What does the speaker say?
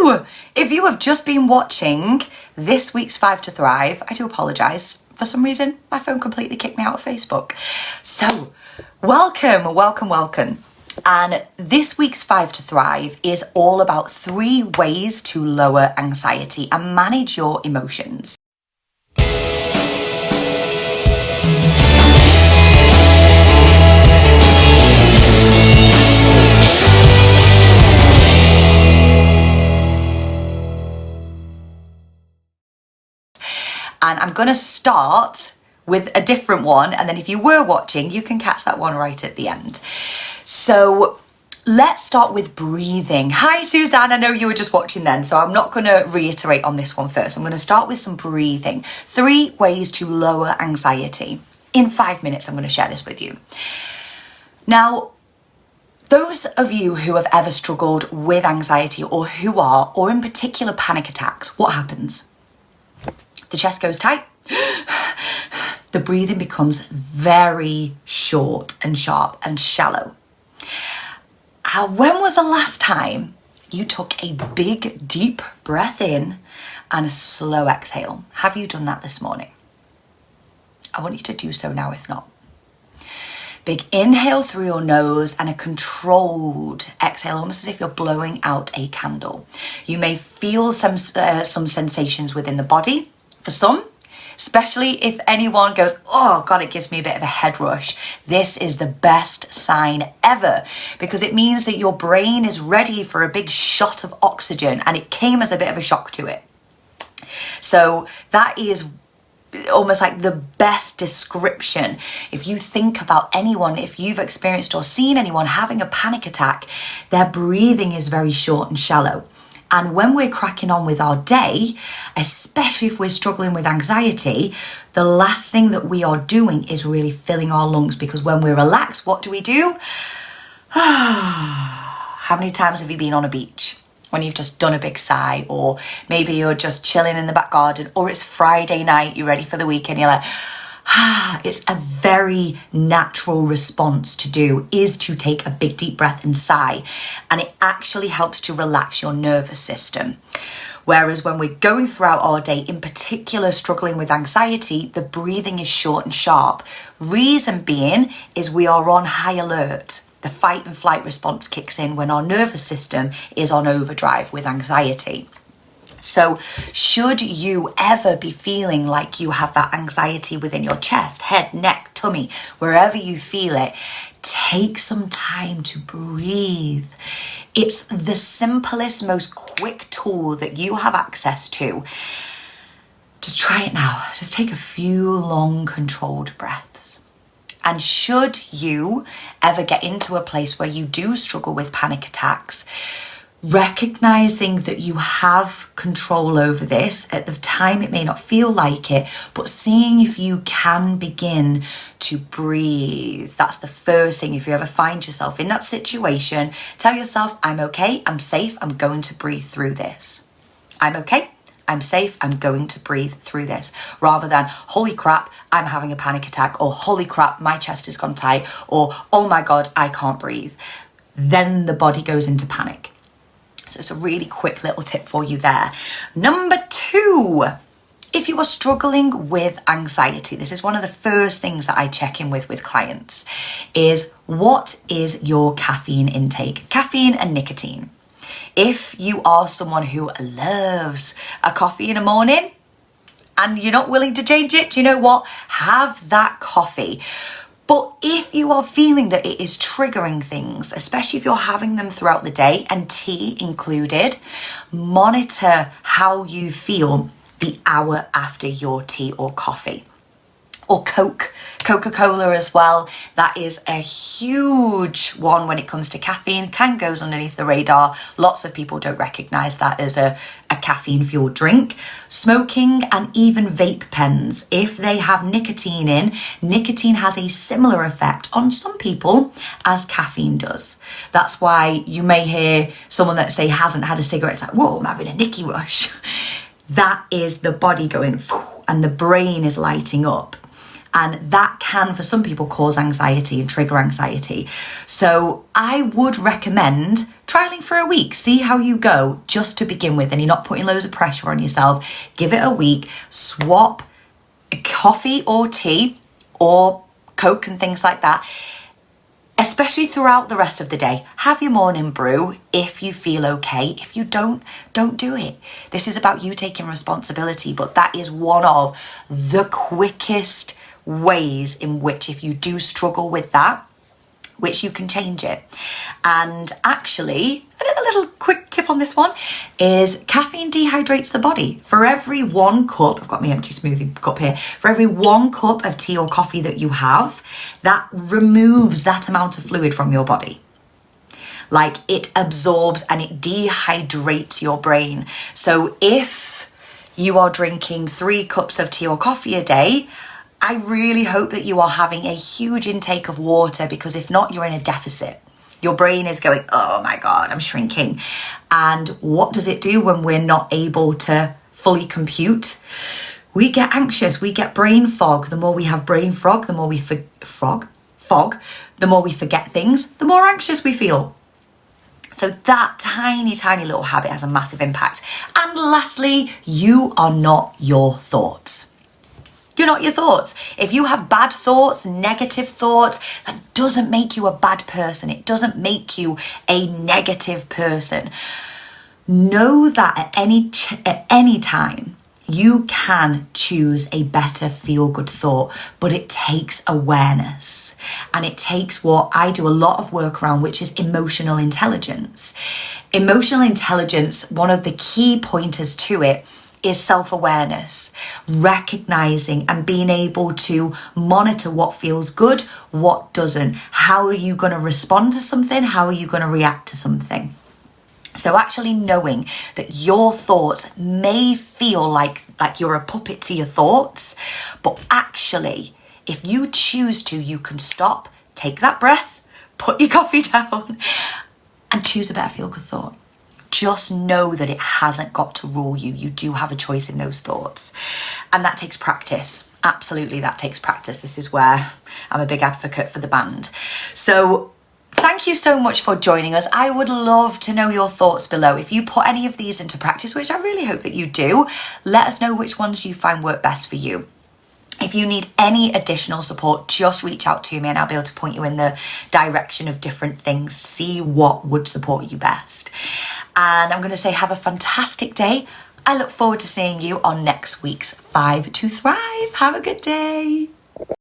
Hello! If you have just been watching this week's 5 to Thrive, I do apologise. For some reason, my phone completely kicked me out of Facebook. So, welcome. And this week's 5 to Thrive is all about 3 ways to lower anxiety and manage your emotions. And I'm going to start with a different one. And then if you were watching, you can catch that one right at the end. So let's start with breathing. Hi, Suzanne. I know you were just watching then, so I'm not going to reiterate on this one first. I'm going to start with some breathing. 3 ways to lower anxiety. In 5 minutes, I'm going to share this with you. Now, those of you who have ever struggled with anxiety or in particular panic attacks, what happens? The chest goes tight. The breathing becomes very short and sharp and shallow. When was the last time you took a big, deep breath in and a slow exhale? Have you done that this morning? I want you to do so now if not. Big inhale through your nose and a controlled exhale, almost as if you're blowing out a candle. You may feel some sensations within the body. For some, especially if anyone goes, oh God, it gives me a bit of a head rush. This is the best sign ever because it means that your brain is ready for a big shot of oxygen and it came as a bit of a shock to it. So that is almost like the best description. If you think about anyone, if you've experienced or seen anyone having a panic attack, their breathing is very short and shallow. And when we're cracking on with our day, especially if we're struggling with anxiety, the last thing that we are doing is really filling our lungs, because when we're relaxed, what do? How many times have you been on a beach when you've just done a big sigh, or maybe you're just chilling in the back garden, or it's Friday night, you're ready for the weekend, you're like, it's a very natural response to do is to take a big deep breath and sigh, and it actually helps to relax your nervous system. Whereas when we're going throughout our day, in particular struggling with anxiety, the breathing is short and sharp. Reason being is we are on high alert. The fight and flight response kicks in when our nervous system is on overdrive with anxiety. So should you ever be feeling like you have that anxiety within your chest, head, neck, tummy, wherever you feel it, take some time to breathe. It's the simplest, most quick tool that you have access to. Just try it now. Just take a few long, controlled breaths. And should you ever get into a place where you do struggle with panic attacks, recognizing that you have control over this, at the time it may not feel like it, but seeing if you can begin to breathe. That's the first thing. If you ever find yourself in that situation, tell yourself, I'm okay, I'm safe, I'm going to breathe through this. I'm okay, I'm safe, I'm going to breathe through this. Rather than, holy crap, I'm having a panic attack, or holy crap, my chest has gone tight, or oh my God, I can't breathe. Then the body goes into panic. So it's a really quick little tip for you there. Number 2, if you are struggling with anxiety, this is one of the first things that I check in with clients, is what is your caffeine intake? Caffeine and nicotine. If you are someone who loves a coffee in the morning and you're not willing to change it, do you know what? Have that coffee. But if you are feeling that it is triggering things, especially if you're having them throughout the day, and tea included, monitor how you feel the hour after your tea or coffee. Or Coca-Cola as well. That is a huge one when it comes to caffeine. Goes underneath the radar. Lots of people don't recognize that as a caffeine fueled drink. Smoking and even vape pens, if they have nicotine in, nicotine has a similar effect on some people as caffeine does. That's why you may hear someone that say hasn't had a cigarette, it's like, whoa, I'm having a nicky rush. That is the body going, and the brain is lighting up. And that can, for some people, cause anxiety and trigger anxiety. So I would recommend trialing for a week, see how you go, just to begin with, and you're not putting loads of pressure on yourself. Give it a week, swap coffee or tea or Coke and things like that, especially throughout the rest of the day. Have your morning brew if you feel okay. If you don't do it. This is about you taking responsibility, but that is one of the quickest ways in which, if you do struggle with that, which you can change it. And actually, a little quick tip on this one is caffeine dehydrates the body. For every 1 cup, I've got my empty smoothie cup here, for every 1 cup of tea or coffee that you have, that removes that amount of fluid from your body. Like, it absorbs and it dehydrates your brain. So if you are drinking 3 cups of tea or coffee a day, I really hope that you are having a huge intake of water, because if not, you're in a deficit. Your brain is going, oh my God, I'm shrinking. And what does it do when we're not able to fully compute? We get anxious, we get brain fog. The more we have brain fog, the more we the more we forget things, the more anxious we feel. So that tiny little habit has a massive impact. And lastly, you are not your thoughts. You're not your thoughts. If you have bad thoughts, negative thoughts, that doesn't make you a bad person. It doesn't make you a negative person. Know that at any time, you can choose a better feel-good thought, but it takes awareness. And it takes what I do a lot of work around, which is emotional intelligence. Emotional intelligence, one of the key pointers to it is self-awareness, recognizing and being able to monitor what feels good, what doesn't. How are you going to respond to something? How are you going to react to something? So actually knowing that your thoughts may feel like you're a puppet to your thoughts, but actually, if you choose to, you can stop, take that breath, put your coffee down, and choose a better feel-good thought. Just know that it hasn't got to rule you. You do have a choice in those thoughts. And that takes practice. Absolutely, that takes practice. This is where I'm a big advocate for the band. So thank you so much for joining us. I would love to know your thoughts below. If you put any of these into practice, which I really hope that you do, let us know which ones you find work best for you. If you need any additional support, just reach out to me and I'll be able to point you in the direction of different things, see what would support you best. And I'm going to say have a fantastic day. I look forward to seeing you on next week's 5 to Thrive. Have a good day.